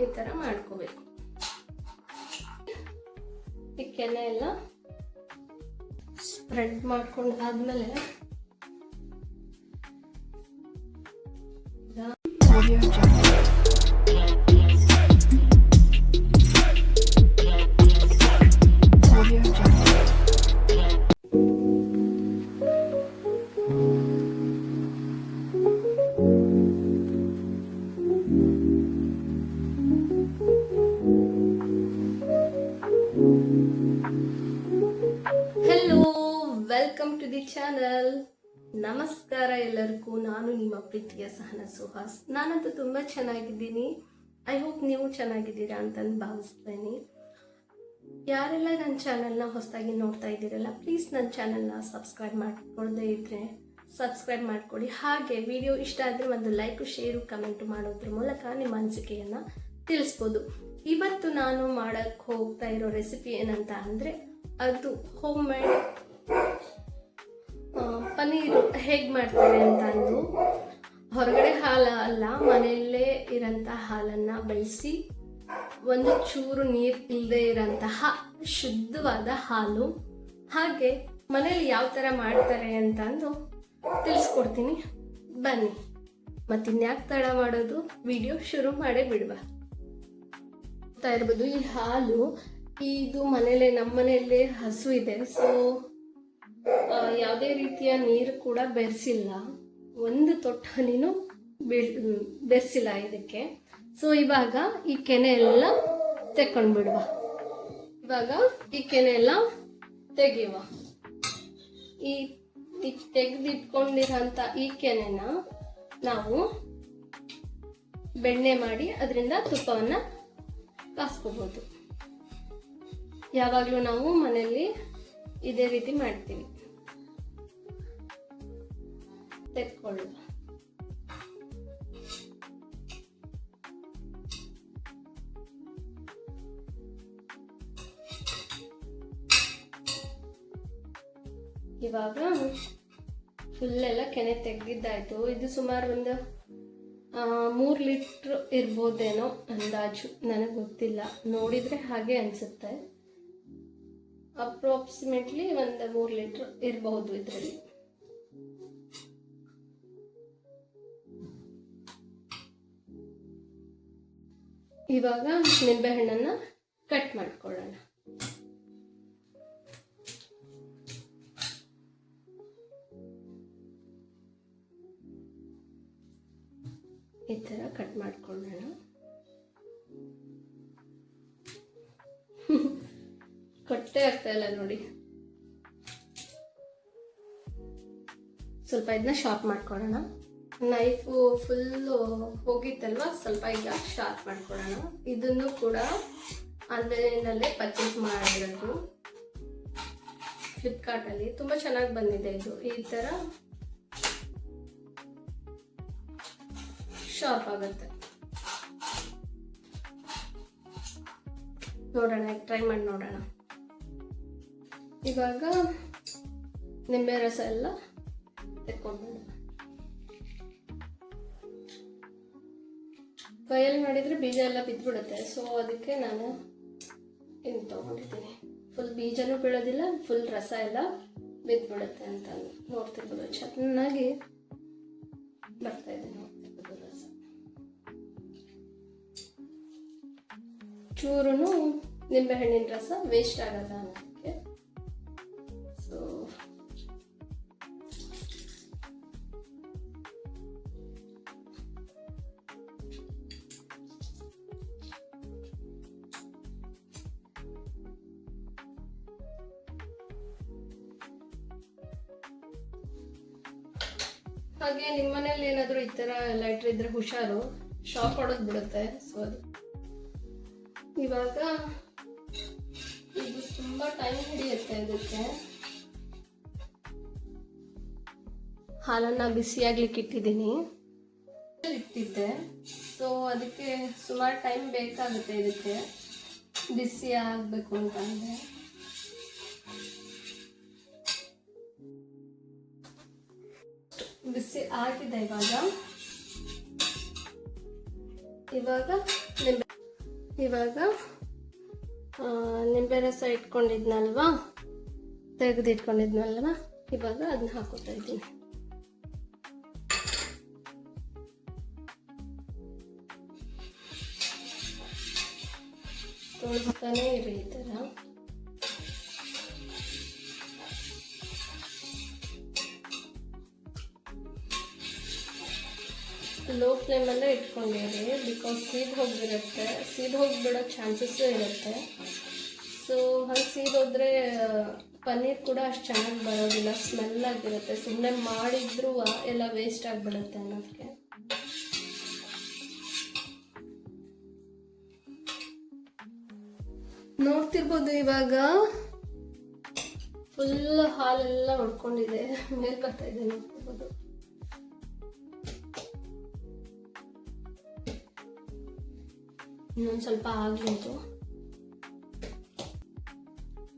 ಈ ಥರ ಮಾಡ್ಕೋಬೇಕು. ಈ ಕೆನೆ ಎಲ್ಲ ಸ್ಪ್ರೆಡ್ ಮಾಡ್ಕೊಂಡಾದ್ಮೇಲೆ ವೆಲ್ಕಮ್ ಟು ದಿ ಚಾನಲ್. ನಮಸ್ಕಾರ ಎಲ್ಲರಿಗೂ. ನಾನು ನಿಮ್ಮ ಪ್ರೀತಿಯ ಸಹನಾ ಸುಹಾಸ್. ನಾನಂತೂ ತುಂಬ ಚೆನ್ನಾಗಿದ್ದೀನಿ. ಐ ಹೋಪ್ ನೀವು ಚೆನ್ನಾಗಿದ್ದೀರಾ ಅಂತಂದು ಭಾವಿಸ್ತೇನೆ. ಯಾರೆಲ್ಲ ನನ್ನ ಚಾನಲ್ನ ಹೊಸದಾಗಿ ನೋಡ್ತಾ ಇದ್ದೀರಲ್ಲ, ಪ್ಲೀಸ್ ನನ್ನ ಚಾನಲ್ನ ಸಬ್ಸ್ಕ್ರೈಬ್ ಮಾಡ್ಕೊಳ್ಳದೆ ಇದ್ದರೆ ಸಬ್ಸ್ಕ್ರೈಬ್ ಮಾಡಿಕೊಡಿ. ಹಾಗೆ ವಿಡಿಯೋ ಇಷ್ಟ ಆದರೆ ಒಂದು ಲೈಕು, ಶೇರು, ಕಮೆಂಟು ಮಾಡೋದ್ರ ಮೂಲಕ ನಿಮ್ಮ ಅನಿಸಿಕೆಯನ್ನು ತಿಳಿಸ್ಬೋದು. ಇವತ್ತು ನಾನು ಮಾಡೋಕ್ಕೆ ಹೋಗ್ತಾ ಇರೋ ರೆಸಿಪಿ ಏನಂತ ಅಂದರೆ, ಅದು ಹೋಮ್ ಮೇಡ್ ಪನ್ನೀರು ಹೇಗೆ ಮಾಡ್ತಾರೆ ಅಂತ ಅಂದು, ಹೊರಗಡೆ ಹಾಲು ಅಲ್ಲ, ಮನೆಯಲ್ಲೇ ಇರೋಂಥ ಹಾಲನ್ನು ಬಳಸಿ ಒಂದು ಚೂರು ನೀರು ಇಲ್ಲದೆ ಇರೋಂತಹ ಶುದ್ಧವಾದ ಹಾಲು, ಹಾಗೆ ಮನೇಲಿ ಯಾವ ಥರ ಮಾಡ್ತಾರೆ ಅಂತ ಅಂದು ತಿಳಿಸ್ಕೊಡ್ತೀನಿ. ಬನ್ನಿ, ಮತ್ತಿನ್ಯಾಕೆ ತಡ ಮಾಡೋದು, ವಿಡಿಯೋ ಶುರು ಮಾಡೇ ಬಿಡುವ. ಹೋಗ್ತಾ ಇರ್ಬೋದು. ಈ ಹಾಲು ಇದು ಮನೇಲೆ, ನಮ್ಮ ಮನೆಯಲ್ಲೇ ಹಸು ಇದೆ. ಸೊ ಯಾವುದೇ ರೀತಿಯ ನೀರು ಕೂಡ ಬೆರೆಸಿಲ್ಲ, ಒಂದು ತೊಟ್ಟು ಹನಿನೂ ಬೆರೆಸಿಲ್ಲ ಇದಕ್ಕೆ. ಸೊ ಇವಾಗ ಈ ಕೆನೆ ಎಲ್ಲ ತೆಕ್ಕೊಂಡ್ಬಿಡುವ. ಇವಾಗ ಈ ಕೆನೆ ಎಲ್ಲ ತೆಗೆಯುವ. ಈ ತೆಗೆದಿಟ್ಕೊಂಡಿರೋಂಥ ಈ ಕೆನೆನ ನಾವು ಬೆಣ್ಣೆ ಮಾಡಿ ಅದರಿಂದ ತುಪ್ಪವನ್ನು ಕಾಸ್ಕೋಬೋದು. ಯಾವಾಗಲೂ ನಾವು ಮನೆಯಲ್ಲಿ ಇದೇ ರೀತಿ ಮಾಡ್ತೀವಿ. ತೆಕ್ಕೊಳ್ಳುವ. ಇವಾಗ ಫುಲ್ ಎಲ್ಲ ಕೆನೆ ತೆಗೆದಿದ್ದಾಯ್ತು. ಇದು ಸುಮಾರು ಒಂದು 3 ಲೀಟ್ರ್ ಇರ್ಬೋದೇನೋ ಅಂದಾಜು, ನನಗೆ ಗೊತ್ತಿಲ್ಲ, ನೋಡಿದ್ರೆ ಹಾಗೆ ಅನ್ಸುತ್ತೆ. ಅಪ್ರಾಕ್ಸಿಮೇಟ್ಲಿ ಒಂದು 3 ಲೀಟ್ರ್ ಇರಬಹುದು ಇದರಲ್ಲಿ. ಇವಾಗ ನಿಂಬೆಹಣ್ಣನ್ನ ಕಟ್ ಮಾಡ್ಕೊಳ್ಳೋಣ. ಈ ಥರ ಕಟ್ ಮಾಡ್ಕೊಳ್ಳೋಣ. ಕಟ್ಟೆ ಆಗ್ತಾ ಇಲ್ಲ ನೋಡಿ. ಸ್ವಲ್ಪ ಇದನ್ನ ಶಾರ್ಪ್ ಮಾಡ್ಕೊಳ್ಳೋಣ. ನೈಫು ಫುಲ್ಲು ಹೋಗಿತ್ತಲ್ವ, ಸ್ವಲ್ಪ ಈಗ ಶಾರ್ಪ್ ಮಾಡ್ಕೊಳ್ಳೋಣ. ಇದನ್ನು ಕೂಡ ಆನ್ಲೈನಲ್ಲೇ ಪರ್ಚೇಸ್ ಮಾಡಿರೋದು, ಫ್ಲಿಪ್ಕಾರ್ಟಲ್ಲಿ. ತುಂಬ ಚೆನ್ನಾಗಿ ಬಂದಿದೆ ಇದು. ಈ ಥರ ಶಾರ್ಪ್ ಆಗುತ್ತೆ. ನೋಡೋಣ, ಟ್ರೈ ಮಾಡಿ ನೋಡೋಣ. ಇವಾಗ ನಿಂಬೆ ರಸ ಎಲ್ಲ ತೆಕ್ಕೊಂಡ್ಬಿಡೋಣ. ಕೈಯಲ್ಲಿ ಮಾಡಿದರೆ ಬೀಜ ಎಲ್ಲ ಬಿದ್ದುಬಿಡುತ್ತೆ. ಸೊ ಅದಕ್ಕೆ ನಾನು ಇನ್ನು ತೊಗೊಂಡಿದ್ದೀನಿ. ಫುಲ್ ಬೀಜನೂ ಬೀಳೋದಿಲ್ಲ, ಫುಲ್ ರಸ ಎಲ್ಲ ಬಿದ್ದುಬಿಡುತ್ತೆ ಅಂತ ನೋಡ್ತಿರ್ಬೋದು. ಚೆನ್ನಾಗಿ ಬರ್ತಾ ಇದೆ, ನೋಡ್ತಿರ್ಬೋದು ರಸ. ಚೂರು ನಿಂಬೆಹಣ್ಣಿನ ರಸ ವೇಸ್ಟ್ ಆಗಲ್ಲ ಅನ್ನೋದಕ್ಕೆ. ಸೊ ಹಾಗೆ ನಿಮ್ಮ ಮನೇಲಿ ಏನಾದರೂ ಈ ಥರ ಲೈಟ್ರ್ ಇದ್ರೆ ಹುಷಾರು, ಶಾಕ್ ಹೊಡೆದು ಬಿಡುತ್ತೆ. ಸೊ ಅದು ಇವಾಗ ಇದು ತುಂಬ ಟೈಮ್ ಹಿಡಿಯುತ್ತೆ. ಇದಕ್ಕೆ ಹಾಲನ್ನು ಬಿಸಿಯಾಗ್ಲಿಕ್ಕೆ ಇಟ್ಟಿದ್ದೀನಿ, ಇಟ್ಟಿದ್ದೆ. ಸೊ ಅದಕ್ಕೆ ಸುಮಾರು ಟೈಮ್ ಬೇಕಾಗುತ್ತೆ ಇದಕ್ಕೆ ಬಿಸಿ ಆಗಬೇಕು ಅಂತಂದರೆ. ಬಿಸಿ ಆಗಿದೆ. ಇವಾಗ ನಿಂಬೆ ಇವಾಗ ನಿಂಬೆ ರಸ ಇಟ್ಕೊಂಡಿದ್ನಲ್ವಾ, ತೆಗೆದಿಟ್ಕೊಂಡಿದ್ನಲ್ವಾ, ಇವಾಗ ಅದನ್ನ ಹಾಕೋತಾ ಇದ್ದೀನಿ. ತೊಳ್ತಾನೆ ಇರಿ ಈ ಥರ. ಲೋ ಫ್ಲೇಮಲ್ಲೇ ಇಟ್ಕೊಂಡಿರಿ, ಬಿಕಾಸ್ ಸೀದ್ ಹೋಗಿಬಿಡುತ್ತೆ, ಸೀದ್ ಹೋಗಿಬಿಡೋ ಚಾನ್ಸಸ್ಸು ಇರುತ್ತೆ. ಸೊ ಹಂಗೆ ಸೀದೋದ್ರೆ ಪನ್ನೀರ್ ಕೂಡ ಅಷ್ಟು ಚೆನ್ನಾಗಿ ಬರೋದಿಲ್ಲ, ಸ್ಮೆಲ್ ಆಗಿರುತ್ತೆ. ಸುಮ್ಮನೆ ಮಾಡಿದ್ರೂ ಎಲ್ಲ ವೇಸ್ಟ್ ಆಗಿಬಿಡುತ್ತೆ ಅನ್ನೋದಕ್ಕೆ. ನೋಡ್ತಿರ್ಬೋದು ಇವಾಗ ಫುಲ್ ಹಾಲೆಲ್ಲ ಹೊಡ್ಕೊಂಡಿದೆ, ಮೇಲೆ ಬರ್ತಾ ಇದೆ, ನೋಡ್ತಿರ್ಬೋದು. ಇನ್ನೊಂದು ಸ್ವಲ್ಪ ಆಗ್ಲಿಂತು.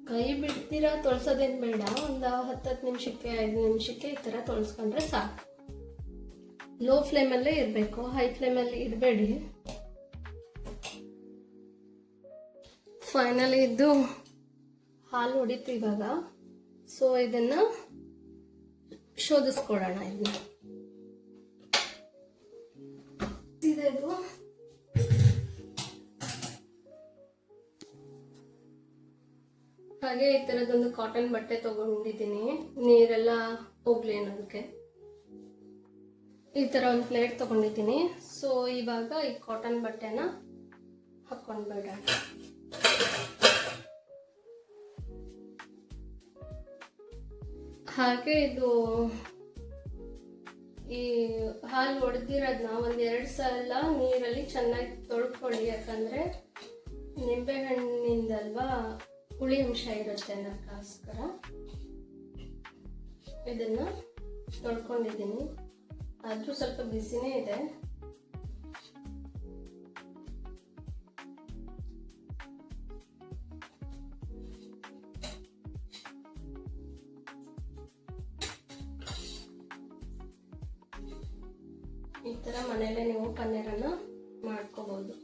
ಕೈ ಬಿಡ್ತೀರಾ ತೊಳ್ಸೋದೇನು ಬೇಡ, ಒಂದು 10 ನಿಮಿಷಕ್ಕೆ 5 ನಿಮಿಷಕ್ಕೆ ಈ ಥರ ತೊಳ್ಸ್ಕೊಂಡ್ರೆ ಸಾಕು. ಲೋ ಫ್ಲೇಮಲ್ಲೇ ಇರಬೇಕು, ಹೈ ಫ್ಲೇಮಲ್ಲಿ ಇಡಬೇಡಿ. ಫೈನಲಿ ಇದು ಹಾಲು ಹೊಡಿತು ಇವಾಗ. ಸೊ ಇದನ್ನು ಶೋಧಿಸ್ಕೊಡೋಣ. ಇದನ್ನ ಇದು ಹಾಗೆ ಈ ಥರದೊಂದು ಕಾಟನ್ ಬಟ್ಟೆ ತಗೊಂಡಿದ್ದೀನಿ, ನೀರೆಲ್ಲ ಹೋಗ್ಲಿ ಅನ್ನೋದಕ್ಕೆ. ಈ ಥರ ಒಂದು ಪ್ಲೇಟ್ ತಗೊಂಡಿದ್ದೀನಿ. ಸೊ ಇವಾಗ ಈ ಕಾಟನ್ ಬಟ್ಟೆನ ಹಾಕ್ಕೊಂಡ್ಬಿಡೋಣ. ಹಾಗೆ ಇದು ಈ ಹಾಲು ಹೊಡೆದಿರೋದನ್ನ 1-2 ಸಲ ನೀರಲ್ಲಿ ಚೆನ್ನಾಗಿ ತೊಳ್ಕೊಳ್ಳಿ. ಯಾಕಂದರೆ ನಿಂಬೆಹಣ್ಣಿಂದಲ್ವಾ ಹುಳಿ ಅಂಶ ಇರುತ್ತೆ ಅನ್ನೋಕ್ಕೋಸ್ಕರ ಇದನ್ನು ತೊಳ್ಕೊಂಡಿದ್ದೀನಿ. ಆದರೂ ಸ್ವಲ್ಪ ಬಿಸಿನೇ ಇದೆ. ಈ ಥರ ಮನೆಯಲ್ಲೇ ನೀವು ಪನ್ನೀರನ್ನು ಮಾಡ್ಕೋಬಹುದು.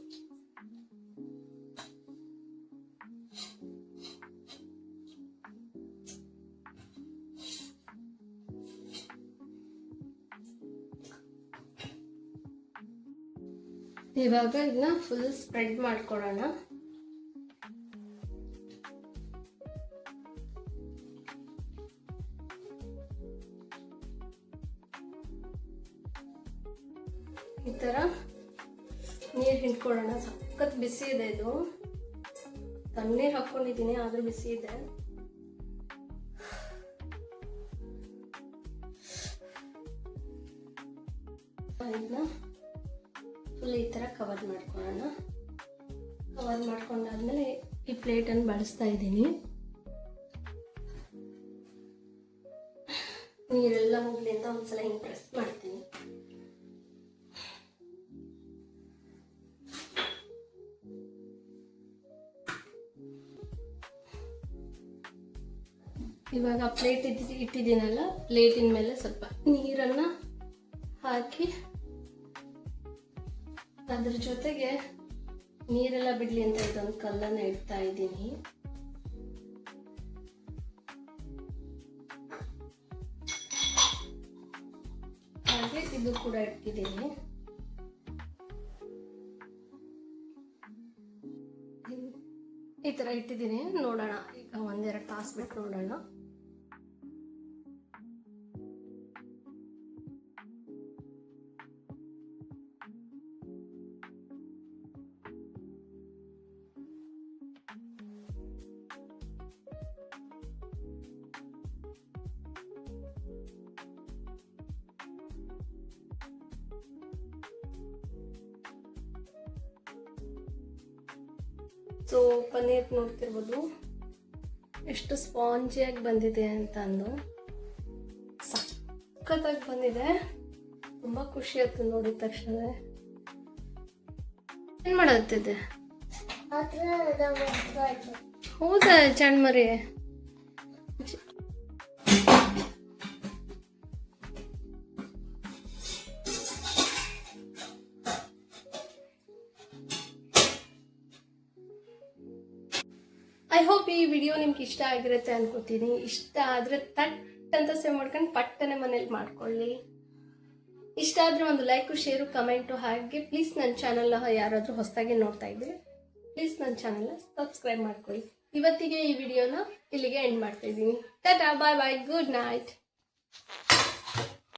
ಇವಾಗ ಇದನ್ನ ಫುಲ್ ಸ್ಪ್ರೆಡ್ ಮಾಡ್ಕೊಳ್ಳೋಣ. ಈ ಥರ ನೀರು ಹಿಂಡ್ಕೊಳ್ಳೋಣ. ಸಖತ್ ಬಿಸಿ ಇದೆ ಇದು, ತಣ್ಣೀರು ಹಾಕ್ಕೊಂಡಿದ್ದೀನಿ ಆದರೂ ಬಿಸಿ ಇದೆ. ಇದನ್ನ ಫುಲ್ ಈ ಥರ ಕವರ್ ಮಾಡ್ಕೊಳ್ಳೋಣ. ಕವರ್ ಮಾಡ್ಕೊಂಡಾದ್ಮೇಲೆ ಈ ಪ್ಲೇಟನ್ನು ಬಳಸ್ತಾ ಇದ್ದೀನಿ. ನೀರೆಲ್ಲ ಹೋಗ್ಲಿ ಅಂತ ಒಂದ್ಸಲ ಹಿಂಗೆ ಪ್ರೆಸ್ ಮಾಡ್ತೀನಿ. ಇವಾಗ ಪ್ಲೇಟ್ ಇಟ್ಟಿದ್ದೀನಲ್ಲ, ಪ್ಲೇಟಿನ ಮೇಲೆ ಸ್ವಲ್ಪ ನೀರನ್ನು ಹಾಕಿ ಅದ್ರ ಜೊತೆಗೆ ನೀರೆಲ್ಲ ಬಿಡ್ಲಿ ಅಂತ ಇದೊಂದು ಕಲ್ಲನ್ನು ಇಡ್ತಾ ಇದ್ದೀನಿ. ಹಾಗೆ ಇದು ಕೂಡ ಇಟ್ಟಿದ್ದೀನಿ. ಈ ಥರ ಇಟ್ಟಿದ್ದೀನಿ. ನೋಡೋಣ ಈಗ 1-2 ತಾಸು ಬಿಟ್ಟು ನೋಡೋಣ. ಸೊ ಪನ್ನೀರ್ ನೋಡ್ತಿರ್ಬೋದು ಎಷ್ಟು ಸ್ಪಾಂಜಿಯಾಗಿ ಬಂದಿದೆ ಅಂತ ಅಂದು, ಸಖತ್ತಾಗಿ ಬಂದಿದೆ. ತುಂಬ ಖುಷಿ ಆಯ್ತು ನೋಡಿದ ತಕ್ಷಣ. ಏನು ಮಾಡತ್ತಿದ್ದೆ? ಹೌದಾ ಚಣ್ಮರಿ? ಐ ಹೋಪ್ ಈ ವಿಡಿಯೋ ನಿಮ್ಗೆ ಇಷ್ಟ ಆಗಿರುತ್ತೆ ಅನ್ಕೋತೀನಿ. ಇಷ್ಟ ಆದರೆ ತಟ್ ಅಂತ ಸೇವ್ ಮಾಡ್ಕೊಂಡು ಪಟ್ಟನೆ ಮನೇಲಿ ಮಾಡ್ಕೊಳ್ಳಿ. ಇಷ್ಟ ಆದರೆ ಒಂದು ಲೈಕು, ಶೇರು, ಕಮೆಂಟು. ಹಾಗೆ ಪ್ಲೀಸ್ ನನ್ನ ಚಾನಲ್ ಯಾರಾದರೂ ಹೊಸದಾಗಿ ನೋಡ್ತಾ ಇದ್ದರೆ ಪ್ಲೀಸ್ ನನ್ನ ಚಾನಲ್ನ ಸಬ್ಸ್ಕ್ರೈಬ್ ಮಾಡ್ಕೊಳ್ಳಿ. ಇವತ್ತಿಗೆ ಈ ವಿಡಿಯೋನ ಇಲ್ಲಿಗೆ ಎಂಡ್ ಮಾಡ್ತಾ ಇದ್ದೀನಿ. ಟಾಟಾ, ಬಾಯ್ ಬಾಯ್, ಗುಡ್ ನೈಟ್.